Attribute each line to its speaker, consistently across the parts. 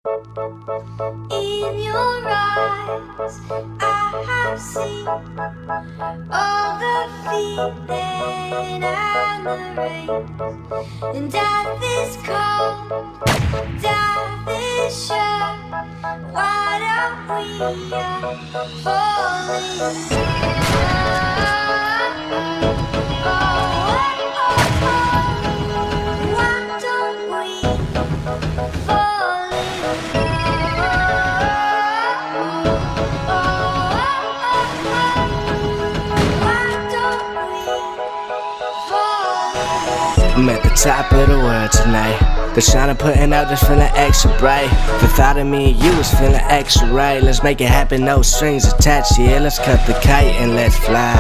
Speaker 1: In your eyes, I have seen all the feeling and the rain. And death is cold, death is sure. Why don't we all fall in love? Why don't we fall in
Speaker 2: I'm at the top of the world tonight. The shine I'm putting out just feeling extra bright. The thought of me and you is feeling extra right. Let's make it happen, no strings attached, yeah. Let's cut the kite and let's fly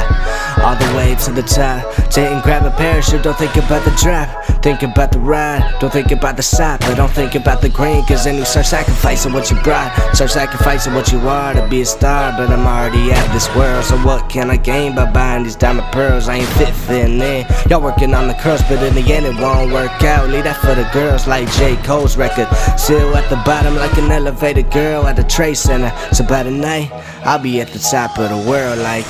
Speaker 2: all the way to the top. Didn't grab a parachute, don't think about the drop. Think about the ride, don't think about the side. But don't think about the green, cause then you start sacrificing what you brought. Start sacrificing what you are to be a star. But I'm already at this world, so what can I gain by buying these diamond pearls? I ain't fitting in. Y'all working on the curls, but in the end it won't work out. Leave that for the girls like J. Cole's record. Still at the bottom like an elevated girl at a trade center. So by the night, I'll be at the top of the world like